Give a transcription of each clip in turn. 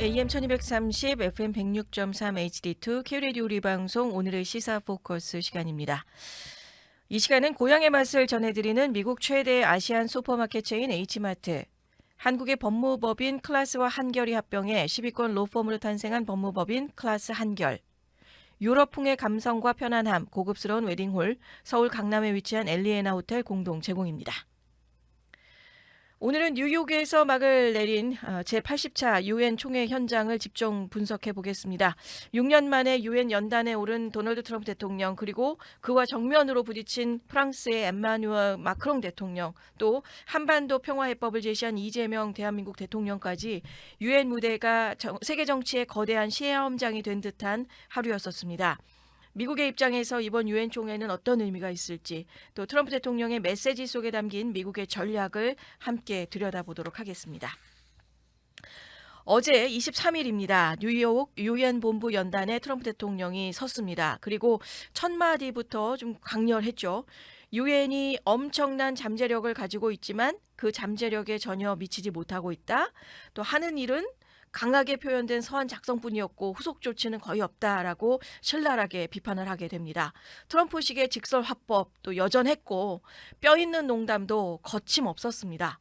AM 1230, FM 106.3 HD2 K-Radio 우리 방송 오늘의 시사 포커스 시간입니다. 이 시간은 고향의 맛을 전해드리는 미국 최대 아시안 슈퍼마켓 체인 H마트, 한국의 법무법인 클라스와 한결이 합병해 10위권 로펌으로 탄생한 법무법인 클라스 한결, 유럽풍의 감성과 편안함, 고급스러운 웨딩홀, 서울 강남에 위치한 엘리에나 호텔 공동 제공입니다. 오늘은 뉴욕에서 막을 내린 제80차 유엔 총회 현장을 집중 분석해 보겠습니다. 6년 만에 유엔 연단에 오른 도널드 트럼프 대통령, 그리고 그와 정면으로 부딪힌 프랑스의 엠마누엘 마크롱 대통령, 또 한반도 평화해법을 제시한 이재명 대한민국 대통령까지 유엔 무대가 세계 정치의 거대한 시험장이 된 듯한 하루였었습니다. 미국의 입장에서 이번 유엔 총회는 어떤 의미가 있을지, 또 트럼프 대통령의 메시지 속에 담긴 미국의 전략을 함께 들여다보도록 하겠습니다. 어제 23일입니다. 뉴욕 유엔 본부 연단에 트럼프 대통령이 섰습니다. 그리고 첫 마디부터 좀 강렬했죠. 유엔이 엄청난 잠재력을 가지고 있지만 그 잠재력에 전혀 미치지 못하고 있다. 또 하는 일은 강하게 표현된 서한 작성뿐이었고 후속 조치는 거의 없다라고 신랄하게 비판을 하게 됩니다. 트럼프식의 직설 화법 또 여전했고 뼈 있는 농담도 거침없었습니다.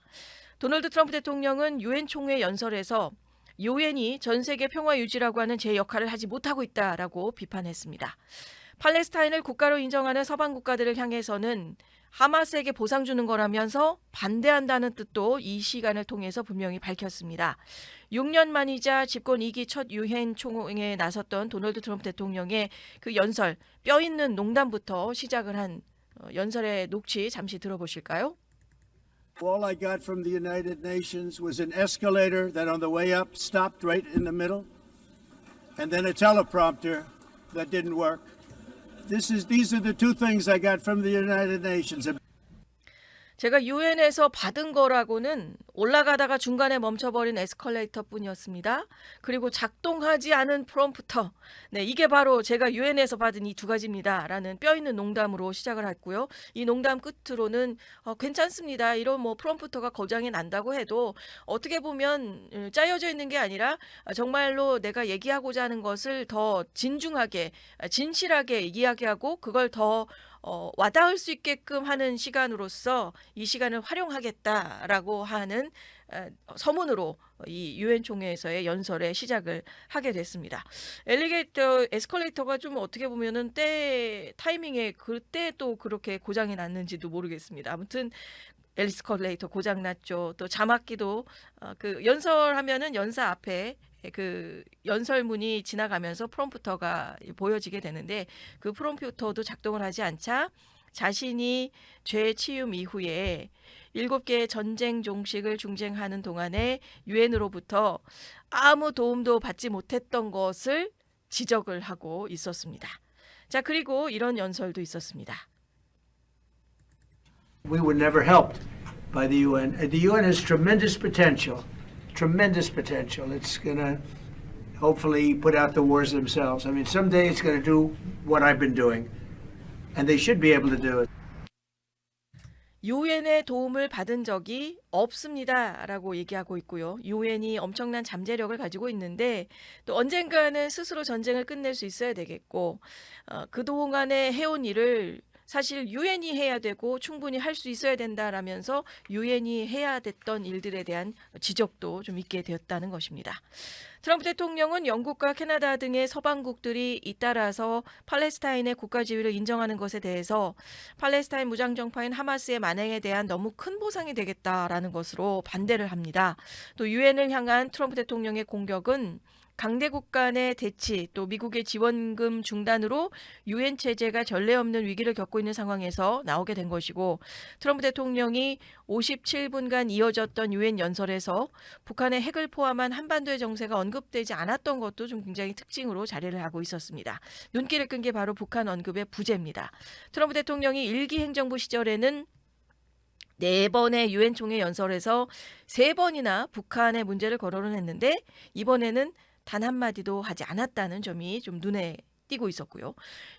도널드 트럼프 대통령은 유엔 총회 연설에서 유엔이 전 세계 평화 유지라고 하는 제 역할을 하지 못하고 있다라고 비판했습니다. 팔레스타인을 국가로 인정하는 서방 국가들을 향해서는 하마스에게 보상 주는 거라면서 반대한다는 뜻도 이 시간을 통해서 분명히 밝혔습니다. 6년 만이자 집권 2기 첫 유엔 총회에 나섰던 도널드 트럼프 대통령의 그 연설, 뼈 있는 농담부터 시작을 한 연설의 녹취 잠시 들어보실까요? All I got from the United Nations was an escalator that on the way up stopped right in the middle, and then a teleprompter that didn't work. These are the two things I got from the United Nations. 제가 유엔에서 받은 거라고는 올라가다가 중간에 멈춰버린 에스컬레이터 뿐이었습니다. 그리고 작동하지 않은 프롬프터. 네, 이게 바로 제가 유엔에서 받은 이 두 가지입니다. 라는 뼈있는 농담으로 시작을 했고요. 이 농담 끝으로는 괜찮습니다. 이런 프롬프터가 고장이 난다고 해도 어떻게 보면 짜여져 있는 게 아니라 정말로 내가 얘기하고자 하는 것을 더 진중하게, 진실하게 이야기하고 그걸 더 와닿을 수 있게끔 하는 시간으로서 이 시간을 활용하겠다라고 하는 서문으로 이 유엔 총회에서의 연설의 시작을 하게 됐습니다. 에스컬레이터가 좀 어떻게 보면은 타이밍에 그때 또 그렇게 고장이 났는지도 모르겠습니다. 아무튼 에스컬레이터 고장 났죠. 또 자막기도 그 연설하면은 연사 앞에 그 연설문이 지나가면서 프롬프터가 보여지게 되는데 그 프롬프터도 작동을 하지 않자 자신이 죄 치움 이후에 7개의 전쟁 종식을 중쟁하는 동안에 유엔으로부터 아무 도움도 받지 못했던 것을 지적을 하고 있었습니다. 자, 그리고 이런 연설도 있었습니다. We were never helped by the UN. The UN has tremendous potential. Tremendous potential. It's going to hopefully put out the wars themselves. I mean, someday it's going to do what I've been doing, and they should be able to do it. 유엔의 도움을 받은 적이 없습니다라고 얘기하고 있고요. 유엔이 엄청난 잠재력을 가지고 있는데 또 언젠가는 스스로 전쟁을 끝낼 수 있어야 되겠고 그동안에 해온 일을 사실 유엔이 해야 되고 충분히 할 수 있어야 된다라면서 유엔이 해야 됐던 일들에 대한 지적도 좀 있게 되었다는 것입니다. 트럼프 대통령은 영국과 캐나다 등의 서방국들이 잇따라서 팔레스타인의 국가 지위를 인정하는 것에 대해서 팔레스타인 무장정파인 하마스의 만행에 대한 너무 큰 보상이 되겠다라는 것으로 반대를 합니다. 또 유엔을 향한 트럼프 대통령의 공격은 강대국 간의 대치, 또 미국의 지원금 중단으로 유엔 체제가 전례 없는 위기를 겪고 있는 상황에서 나오게 된 것이고, 트럼프 대통령이 57분간 이어졌던 유엔 연설에서 북한의 핵을 포함한 한반도의 정세가 언급되지 않았던 것도 좀 굉장히 특징으로 자리를 하고 있었습니다. 눈길을 끈 게 바로 북한 언급의 부재입니다. 트럼프 대통령이 일기 행정부 시절에는 4번의 유엔 총회 연설에서 3번이나 북한의 문제를 거론했는데 이번에는 단 한마디도 하지 않았다는 점이 좀 눈에 띄고 있었고요.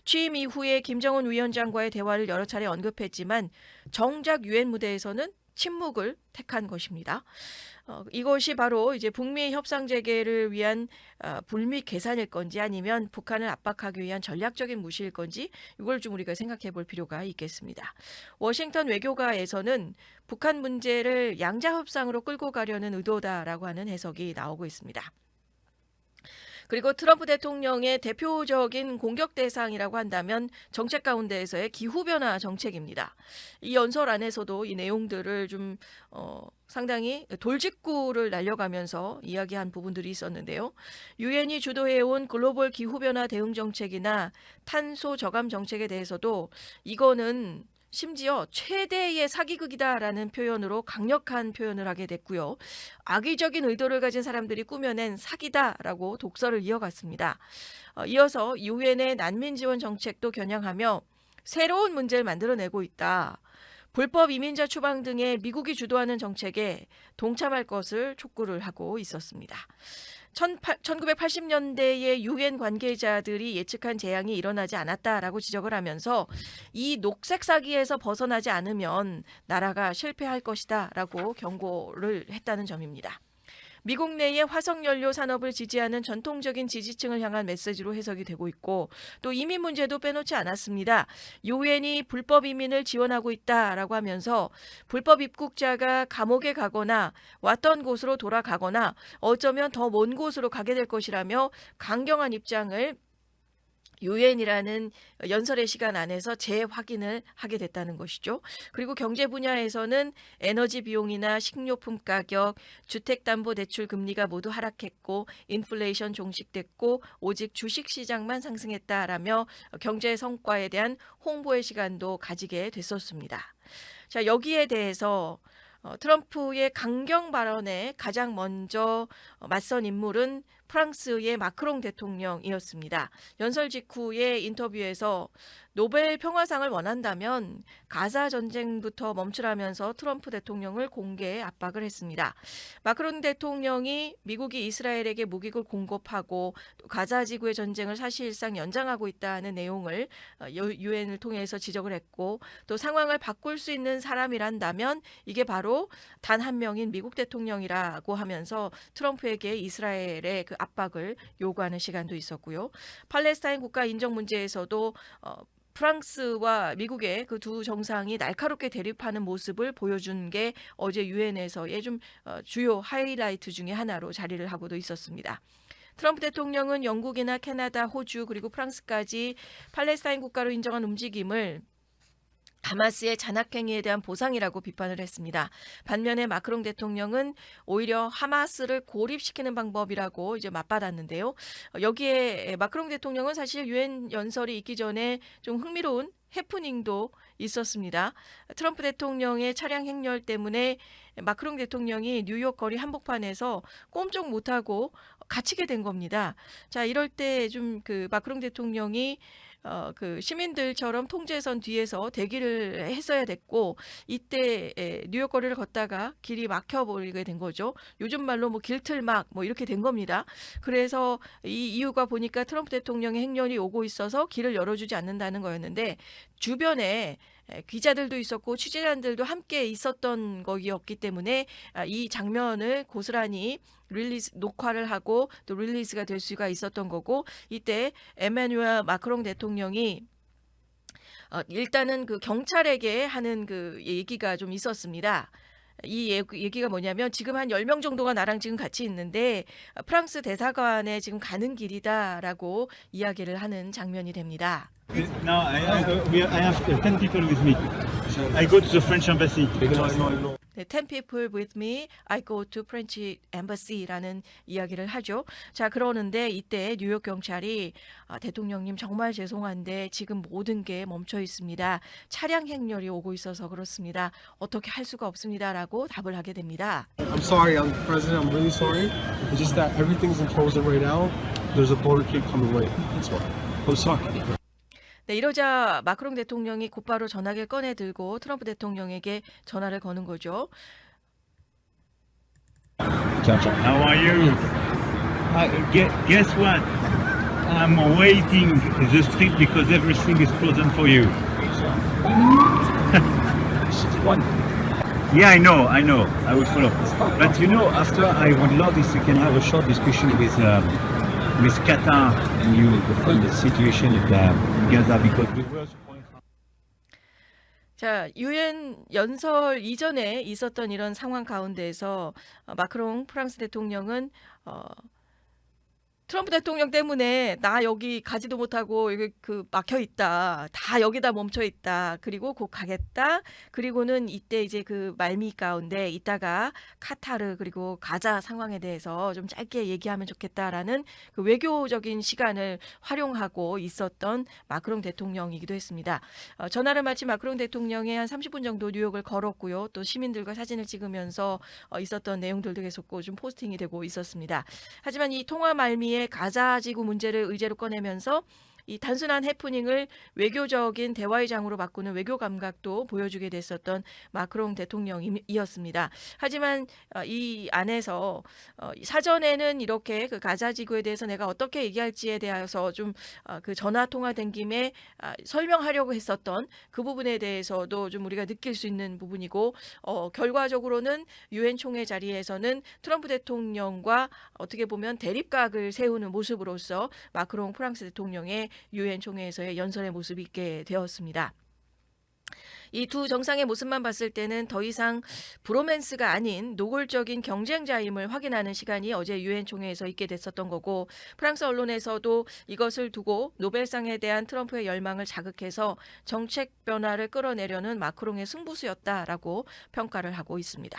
취임 이후에 김정은 위원장과의 대화를 여러 차례 언급했지만 정작 유엔 무대에서는 침묵을 택한 것입니다. 이것이 바로 이제 북미 협상 재개를 위한 불미 계산일 건지 아니면 북한을 압박하기 위한 전략적인 무시일 건지 이걸 좀 우리가 생각해 볼 필요가 있겠습니다. 워싱턴 외교가에서는 북한 문제를 양자 협상으로 끌고 가려는 의도다라고 하는 해석이 나오고 있습니다. 그리고 트럼프 대통령의 대표적인 공격 대상이라고 한다면 정책 가운데에서의 기후변화 정책입니다. 이 연설 안에서도 이 내용들을 좀 상당히 돌직구를 날려가면서 이야기한 부분들이 있었는데요. 유엔이 주도해온 글로벌 기후변화 대응 정책이나 탄소 저감 정책에 대해서도 이거는 심지어 최대의 사기극이다라는 표현으로 강력한 표현을 하게 됐고요. 악의적인 의도를 가진 사람들이 꾸며낸 사기다라고 독설을 이어갔습니다. 이어서 유엔의 난민 지원 정책도 겨냥하며 새로운 문제를 만들어내고 있다. 불법 이민자 추방 등의 미국이 주도하는 정책에 동참할 것을 촉구를 하고 있었습니다. 1980년대의 유엔 관계자들이 예측한 재앙이 일어나지 않았다라고 지적을 하면서 이 녹색 사기에서 벗어나지 않으면 나라가 실패할 것이다라고 경고를 했다는 점입니다. 미국 내의 화석연료 산업을 지지하는 전통적인 지지층을 향한 메시지로 해석이 되고 있고 또 이민 문제도 빼놓지 않았습니다. 유엔이 불법 이민을 지원하고 있다라고 하면서 불법 입국자가 감옥에 가거나 왔던 곳으로 돌아가거나 어쩌면 더 먼 곳으로 가게 될 것이라며 강경한 입장을 유엔이라는 연설의 시간 안에서 재확인을 하게 됐다는 것이죠. 그리고 경제 분야에서는 에너지 비용이나 식료품 가격, 주택담보대출 금리가 모두 하락했고 인플레이션 종식됐고 오직 주식시장만 상승했다라며 경제 성과에 대한 홍보의 시간도 가지게 됐었습니다. 자, 여기에 대해서 트럼프의 강경 발언에 가장 먼저 맞선 인물은 프랑스의 마크롱 대통령이었습니다. 연설 직후의 인터뷰에서 노벨 평화상을 원한다면 가자 전쟁부터 멈추라면서 트럼프 대통령을 공개 압박을 했습니다. 마크롱 대통령이 미국이 이스라엘에게 무기를 공급하고 가자 지구의 전쟁을 사실상 연장하고 있다는 내용을 유엔을 통해서 지적을 했고 또 상황을 바꿀 수 있는 사람이란다면 이게 바로 단 한 명인 미국 대통령이라고 하면서 트럼프에게 이스라엘의 그 압박을 요구하는 시간도 있었고요. 팔레스타인 국가 인정 문제에서도 프랑스와 미국의 그 두 정상이 날카롭게 대립하는 모습을 보여준 게 어제 유엔에서의 좀 주요 하이라이트 중에 하나로 자리를 하고도 있었습니다. 트럼프 대통령은 영국이나 캐나다, 호주 그리고 프랑스까지 팔레스타인 국가로 인정한 움직임을 하마스의 잔악행위에 대한 보상이라고 비판을 했습니다. 반면에 마크롱 대통령은 오히려 하마스를 고립시키는 방법이라고 이제 맞받았는데요. 여기에 마크롱 대통령은 사실 유엔 연설이 있기 전에 좀 흥미로운 해프닝도 있었습니다. 트럼프 대통령의 차량 행렬 때문에 마크롱 대통령이 뉴욕 거리 한복판에서 꼼짝 못하고 갇히게 된 겁니다. 자, 이럴 때 좀 그 마크롱 대통령이 그 시민들처럼 통제선 뒤에서 대기를 했어야 됐고 이때 뉴욕 거리를 걷다가 길이 막혀버리게 된 거죠. 요즘 말로 뭐 길틀막 뭐 이렇게 된 겁니다. 그래서 이 이유가 보니까 트럼프 대통령의 행렬이 오고 있어서 길을 열어주지 않는다는 거였는데 주변에 기자들도 있었고 취재단들도 함께 있었던 거였기 때문에 이 장면을 고스란히 녹화를 하고 또 릴리즈가 될 수가 있었던 거고 이때 에마뉴엘 마크롱 대통령이 일단은 그 경찰에게 하는 그 얘기가 좀 있었습니다. 이 얘기가 뭐냐면 지금 한 10명 정도가 나랑 지금 같이 있는데 프랑스 대사관에 지금 가는 길이다라고 이야기를 하는 장면이 됩니다. Now I have 10 people with me. I go to the French embassy. 네, 10 people with me, I go to French embassy라는 이야기를 하죠. 자, 그러는데 이때 뉴욕 경찰이 대통령님 정말 죄송한데 지금 모든 게 멈춰 있습니다. 차량 행렬이 오고 있어서 그렇습니다. 어떻게 할 수가 없습니다라고 답을 하게 됩니다. I'm sorry, President. I'm really sorry. It's just that everything's frozen right now. There's a border keep coming right. That's why. I'm sorry. 네, 이러자 마크롱 대통령이 곧바로 전화기를 꺼내 들고 트럼프 대통령에게 전화를 거는 거죠. How are you? Guess what? I'm waiting the street because everything is frozen for you. Yeah, I know. I will follow. But you know, after I would love if we can have a short discussion with Qatar and you on the situation in Gaza because we were. 자, 유엔 연설 이전에 있었던 이런 상황 가운데에서 마크롱 프랑스 대통령은 트럼프 대통령 때문에 나 여기 가지도 못하고 여기 그 막혀 있다. 다 여기다 멈춰 있다. 그리고 곧 가겠다. 그리고는 이때 이제 그 말미 가운데 있다가 카타르 그리고 가자 상황에 대해서 좀 짧게 얘기하면 좋겠다라는 그 외교적인 시간을 활용하고 있었던 마크롱 대통령이기도 했습니다. 전화를 마친 마크롱 대통령이 한 30분 정도 뉴욕을 걸었고요. 또 시민들과 사진을 찍으면서 있었던 내용들도 계속 좀 포스팅이 되고 있었습니다. 하지만 이 통화 말미에 가자 지구 문제를 의제로 꺼내면서 이 단순한 해프닝을 외교적인 대화의 장으로 바꾸는 외교 감각도 보여주게 됐었던 마크롱 대통령이었습니다. 하지만 이 안에서 사전에는 이렇게 그 가자 지구에 대해서 내가 어떻게 얘기할지에 대해서 좀 그 전화 통화된 김에 설명하려고 했었던 그 부분에 대해서도 좀 우리가 느낄 수 있는 부분이고 결과적으로는 유엔 총회 자리에서는 트럼프 대통령과 어떻게 보면 대립각을 세우는 모습으로서 마크롱 프랑스 대통령의 유엔 총회에서의 연설의 모습이 있게 되었습니다. 이 두 정상의 모습만 봤을 때는 더 이상 브로맨스가 아닌 노골적인 경쟁자임을 확인하는 시간이 어제 유엔 총회에서 있게 됐었던 거고 프랑스 언론에서도 이것을 두고 노벨상에 대한 트럼프의 열망을 자극해서 정책 변화를 끌어내려는 마크롱의 승부수였다라고 평가를 하고 있습니다.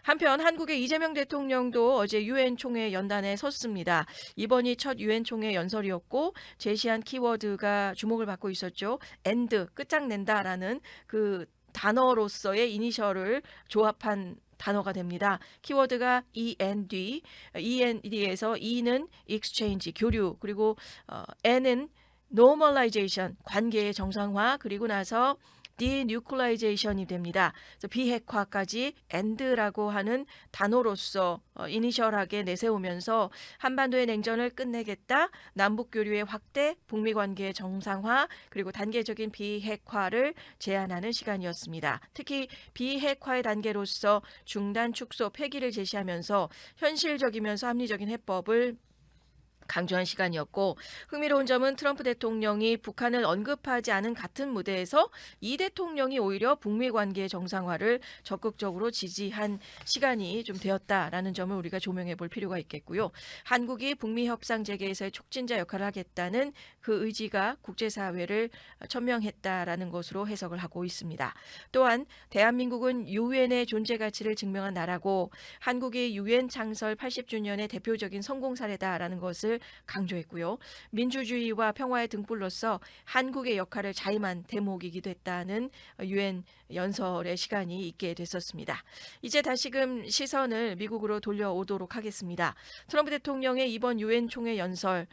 한편 한국의 이재명 대통령도 어제 유엔 총회 연단에 섰습니다. 이번이 첫 유엔 총회 연설이었고 제시한 키워드가 주목을 받고 있었죠. end 끝장낸다라는 그 단어로서의 이니셜을 조합한 단어가 됩니다. 키워드가 END, END에서 E는 exchange, 교류, 그리고 N은 normalization, 관계의 정상화, 그리고 나서 denuclearization이 됩니다. 그래서 비핵화까지 end라고 하는 단어로서 이니셜하게 내세우면서 한반도의 냉전을 끝내겠다, 남북교류의 확대, 북미 관계의 정상화, 그리고 단계적인 비핵화를 제안하는 시간이었습니다. 특히 비핵화의 단계로서 중단, 축소, 폐기를 제시하면서 현실적이면서 합리적인 해법을 강조한 시간이었고 흥미로운 점은 트럼프 대통령이 북한을 언급하지 않은 같은 무대에서 이 대통령이 오히려 북미 관계의 정상화를 적극적으로 지지한 시간이 좀 되었다라는 점을 우리가 조명해 볼 필요가 있겠고요. 한국이 북미 협상 재개에서의 촉진자 역할을 하겠다는 그 의지가 국제사회를 천명했다라는 것으로 해석을 하고 있습니다. 또한 대한민국은 유엔의 존재 가치를 증명한 나라고 한국이 유엔 창설 80주년의 대표적인 성공 사례다라는 것을 강조했고요. 민주주의와 평화의 등불로서 한국의 역할을 자임한 대목이기도 했다는 유엔 연설의 시간이 있게 됐었습니다. 이제 다시금 시선을 미국으로 돌려오도록 하겠습니다. 트럼프 대통령의 이번 유엔 총회 연설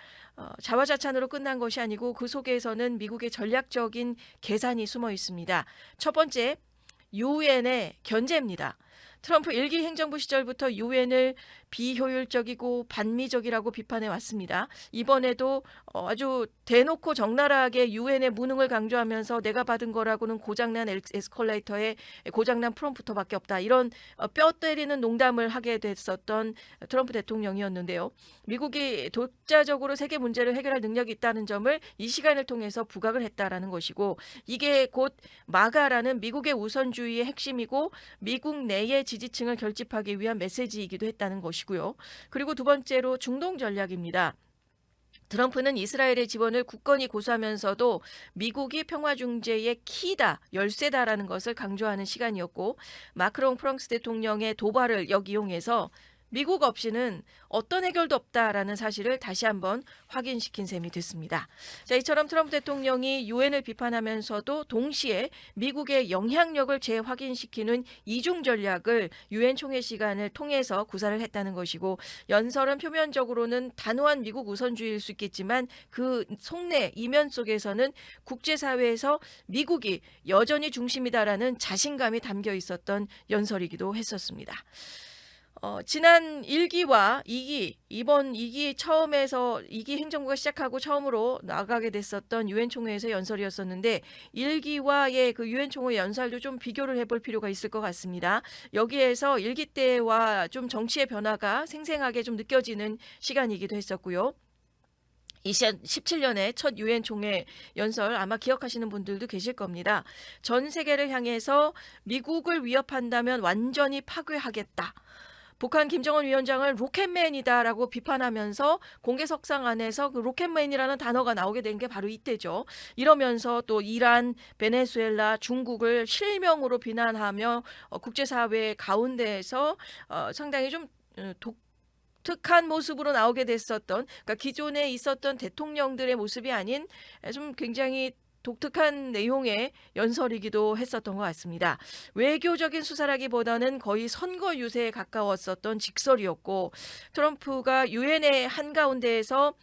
자화자찬으로 끝난 것이 아니고 그 속에서는 미국의 전략적인 계산이 숨어 있습니다. 첫 번째, 유엔의 견제입니다. 트럼프 1기 행정부 시절부터 유엔을 비효율적이고 반미적이라고 비판해 왔습니다. 이번에도 아주 대놓고 적나라하게 유엔의 무능을 강조하면서 내가 받은 거라고는 고장난 에스컬레이터에 고장난 프롬프터밖에 없다. 이런 뼈 때리는 농담을 하게 됐었던 트럼프 대통령이었는데요. 미국이 독자적으로 세계 문제를 해결할 능력이 있다는 점을 이 시간을 통해서 부각을 했다라는 것이고 이게 곧 마가라는 미국의 우선주의의 핵심이고 미국 내의 지지층을 결집하기 위한 메시지이기도 했다는 것이고요. 그리고 두 번째로 중동 전략입니다. 트럼프는 이스라엘의 지원을 굳건히 고수하면서도 미국이 평화 중재의 키다, 열쇠다라는 것을 강조하는 시간이었고 마크롱 프랑스 대통령의 도발을 역이용해서 미국 없이는 어떤 해결도 없다라는 사실을 다시 한번 확인시킨 셈이 됐습니다. 자, 이처럼 트럼프 대통령이 유엔을 비판하면서도 동시에 미국의 영향력을 재확인시키는 이중 전략을 유엔 총회 시간을 통해서 구사를 했다는 것이고 연설은 표면적으로는 단호한 미국 우선주의일 수 있겠지만 그 속내 이면 속에서는 국제사회에서 미국이 여전히 중심이다라는 자신감이 담겨 있었던 연설이기도 했었습니다. 지난 1기와 2기, 이번 2기 처음에서 2기 행정부가 시작하고 처음으로 나가게 됐었던 유엔 총회에서 연설이었었는데 1기와의 그 유엔 총회 연설도 좀 비교를 해볼 필요가 있을 것 같습니다. 여기에서 1기 때와 좀 정치의 변화가 생생하게 좀 느껴지는 시간이기도 했었고요. 2017년에 첫 유엔 총회 연설 아마 기억하시는 분들도 계실 겁니다. 전 세계를 향해서 미국을 위협한다면 완전히 파괴하겠다. 북한 김정은 위원장을 로켓맨이다라고 비판하면서 공개석상 안에서 그 로켓맨이라는 단어가 나오게 된 게 바로 이때죠. 이러면서 또 이란, 베네수엘라, 중국을 실명으로 비난하며 국제사회 가운데에서 상당히 좀 독특한 모습으로 나오게 됐었던, 그러니까 기존에 있었던 대통령들의 모습이 아닌 좀 굉장히 독특한 내용의 연설이기도 했었던 것 같습니다. 외교적인 수사라기보다는 거의 선거 유세에 가까웠었던 직설이었고, 트럼프가 유엔의 한가운데에서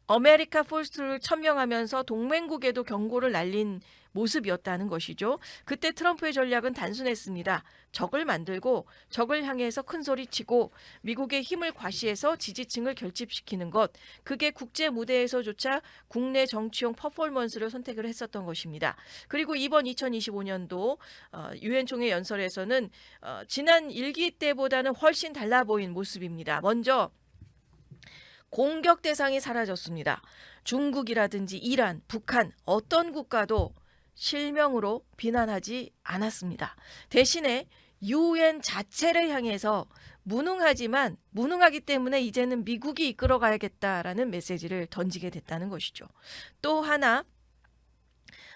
아메리카 포스트를 천명하면서 동맹국에도 경고를 날린 모습이었다는 것이죠. 그때 트럼프의 전략은 단순했습니다. 적을 만들고 적을 향해서 큰 소리치고 미국의 힘을 과시해서 지지층을 결집시키는 것. 그게 국제 무대에서조차 국내 정치용 퍼포먼스를 선택을 했었던 것입니다. 그리고 이번 2025년도 유엔 총회 연설에서는 지난 1기 때보다는 훨씬 달라 보인 모습입니다. 먼저 공격 대상이 사라졌습니다. 중국이라든지 이란, 북한 어떤 국가도 실명으로 비난하지 않았습니다. 대신에 유엔 자체를 향해서 무능하기 때문에 이제는 미국이 이끌어가야겠다라는 메시지를 던지게 됐다는 것이죠. 또 하나,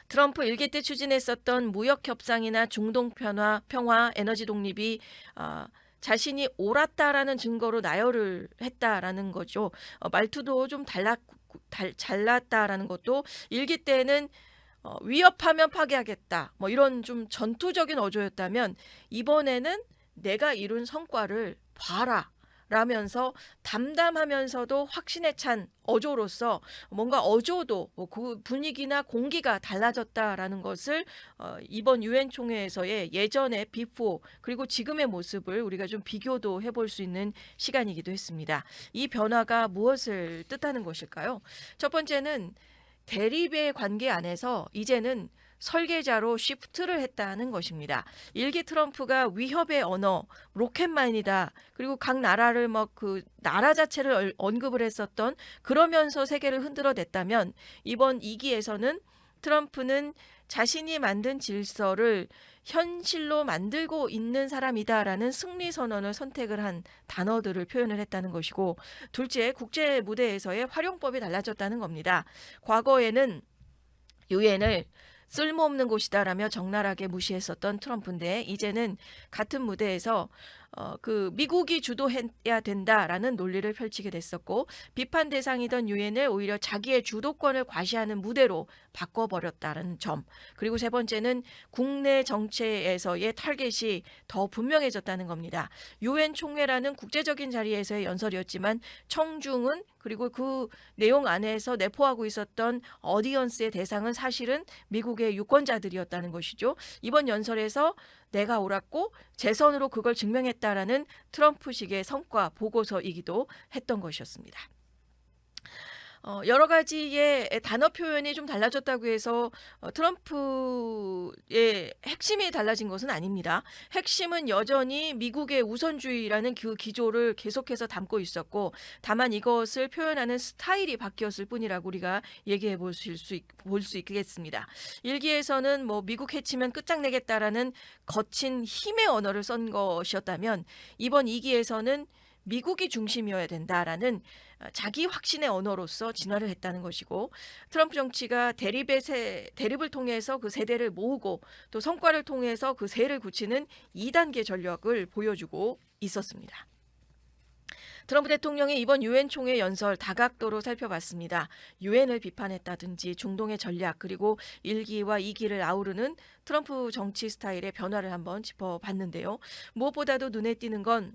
트럼프 1기 때 추진했었던 무역 협상이나 중동 평화, 에너지 독립이 자신이 옳았다라는 증거로 나열을 했다라는 거죠. 말투도 좀 잘났다라는 것도 1기 때는 위협하면 파괴하겠다. 뭐 이런 좀 전투적인 어조였다면 이번에는 내가 이룬 성과를 봐라. 라면서 담담하면서도 확신에 찬 어조로서 뭔가 어조도 그 분위기나 공기가 달라졌다라는 것을 이번 유엔 총회에서의 예전의 비포 그리고 지금의 모습을 우리가 좀 비교도 해볼 수 있는 시간이기도 했습니다. 이 변화가 무엇을 뜻하는 것일까요? 첫 번째는 대립의 관계 안에서 이제는 설계자로 시프트를 했다는 것입니다. 1기 트럼프가 위협의 언어, 로켓만이다. 그리고 각 나라를 그 나라 자체를 언급을 했었던, 그러면서 세계를 흔들어냈다면 이번 2기에서는 트럼프는 자신이 만든 질서를 현실로 만들고 있는 사람이다라는 승리 선언을 선택을 한 단어들을 표현을 했다는 것이고, 둘째, 국제 무대에서의 활용법이 달라졌다는 겁니다. 과거에는 유엔을 쓸모없는 곳이다라며 적나라하게 무시했었던 트럼프인데 이제는 같은 무대에서 그 미국이 주도해야 된다라는 논리를 펼치게 됐었고, 비판 대상이던 유엔을 오히려 자기의 주도권을 과시하는 무대로 바꿔버렸다는 점. 그리고 세 번째는 국내 정체에서의 타겟이 더 분명해졌다는 겁니다. 유엔 총회라는 국제적인 자리에서의 연설이었지만 청중은, 그리고 그 내용 안에서 내포하고 있었던 어디언스의 대상은 사실은 미국의 유권자들이었다는 것이죠. 이번 연설에서 내가 옳았고 제 손으로 그걸 증명했다라는 트럼프식의 성과 보고서이기도 했던 것이었습니다. 여러 가지의 단어 표현이 좀 달라졌다고 해서 트럼프의 핵심이 달라진 것은 아닙니다. 핵심은 여전히 미국의 우선주의라는 그 기조를 계속해서 담고 있었고, 다만 이것을 표현하는 스타일이 바뀌었을 뿐이라고 우리가 얘기해 볼 수 있겠습니다. 1기에서는 뭐 미국 해치면 끝장내겠다라는 거친 힘의 언어를 쓴 것이었다면 이번 2기에서는 미국이 중심이어야 된다라는 자기 확신의 언어로서 진화를 했다는 것이고, 트럼프 정치가 대립을 통해서 그 세대를 모으고 또 성과를 통해서 그 세를 굳히는 2단계 전략을 보여주고 있었습니다. 트럼프 대통령의 이번 유엔 총회 연설 다각도로 살펴봤습니다. 유엔을 비판했다든지 중동의 전략, 그리고 1기와 2기를 아우르는 트럼프 정치 스타일의 변화를 한번 짚어봤는데요. 무엇보다도 눈에 띄는 건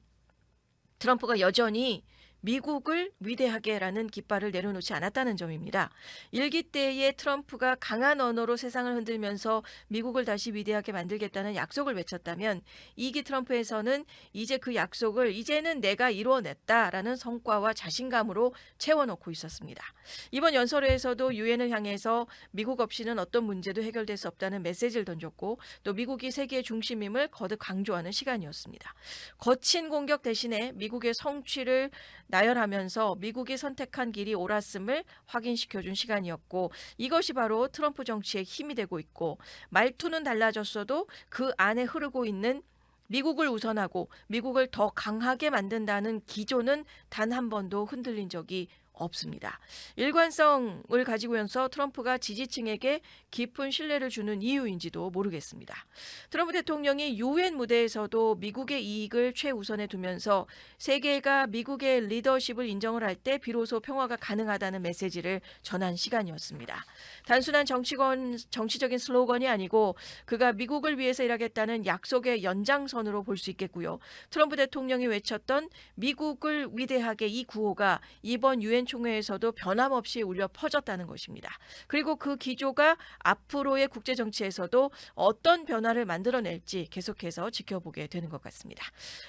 트럼프가 여전히 미국을 위대하게라는 깃발을 내려놓지 않았다는 점입니다. 일기 때에 트럼프가 강한 언어로 세상을 흔들면서 미국을 다시 위대하게 만들겠다는 약속을 외쳤다면 2기 트럼프에서는 이제 그 약속을 이제는 내가 이루어냈다라는 성과와 자신감으로 채워놓고 있었습니다. 이번 연설회에서도 유엔을 향해서 미국 없이는 어떤 문제도 해결될 수 없다는 메시지를 던졌고 또 미국이 세계의 중심임을 거듭 강조하는 시간이었습니다. 거친 공격 대신에 미국의 성취를 나열하면서 미국이 선택한 길이 옳았음을 확인시켜준 시간이었고 이것이 바로 트럼프 정치의 힘이 되고 있고 말투는 달라졌어도 그 안에 흐르고 있는 미국을 우선하고 미국을 더 강하게 만든다는 기조는 단 한 번도 흔들린 적이 없습니다. 일관성을 가지고서 트럼프가 지지층에게 깊은 신뢰를 주는 이유인지도 모르겠습니다. 트럼프 대통령이 유엔 무대에서도 미국의 이익을 최우선에 두면서 세계가 미국의 리더십을 인정을 할 때 비로소 평화가 가능하다는 메시지를 전한 시간이었습니다. 단순한 정치적인 슬로건이 아니고 그가 미국을 위해서 일하겠다는 약속의 연장선으로 볼 수 있겠고요. 트럼프 대통령이 외쳤던 미국을 위대하게 이 구호가 이번 유엔 총회에서도 변함없이 울려 퍼졌다는 것입니다. 그리고 그 기조가 앞으로의 국제 정치에서도 어떤 변화를 만들어낼지 계속해서 지켜보게 되는 것 같습니다.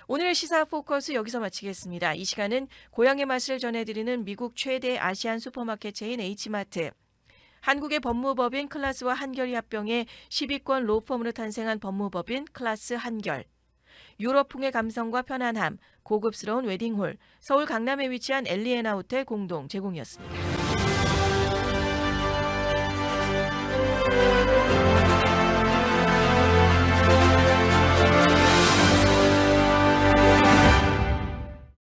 오늘의 시사 포커스 여기서 마치겠습니다. 이 시간은 고향의 맛을 전해드리는 미국 최대 아시안 슈퍼마켓 체인 H마트, 한국의 법무법인 클라스와 한결이 합병해 10위권 로펌으로 탄생한 법무법인 클라스 한결, 유럽풍의 감성과 편안함, 고급스러운 웨딩홀, 서울 강남에 위치한 엘리에나 호텔 공동 제공이었습니다.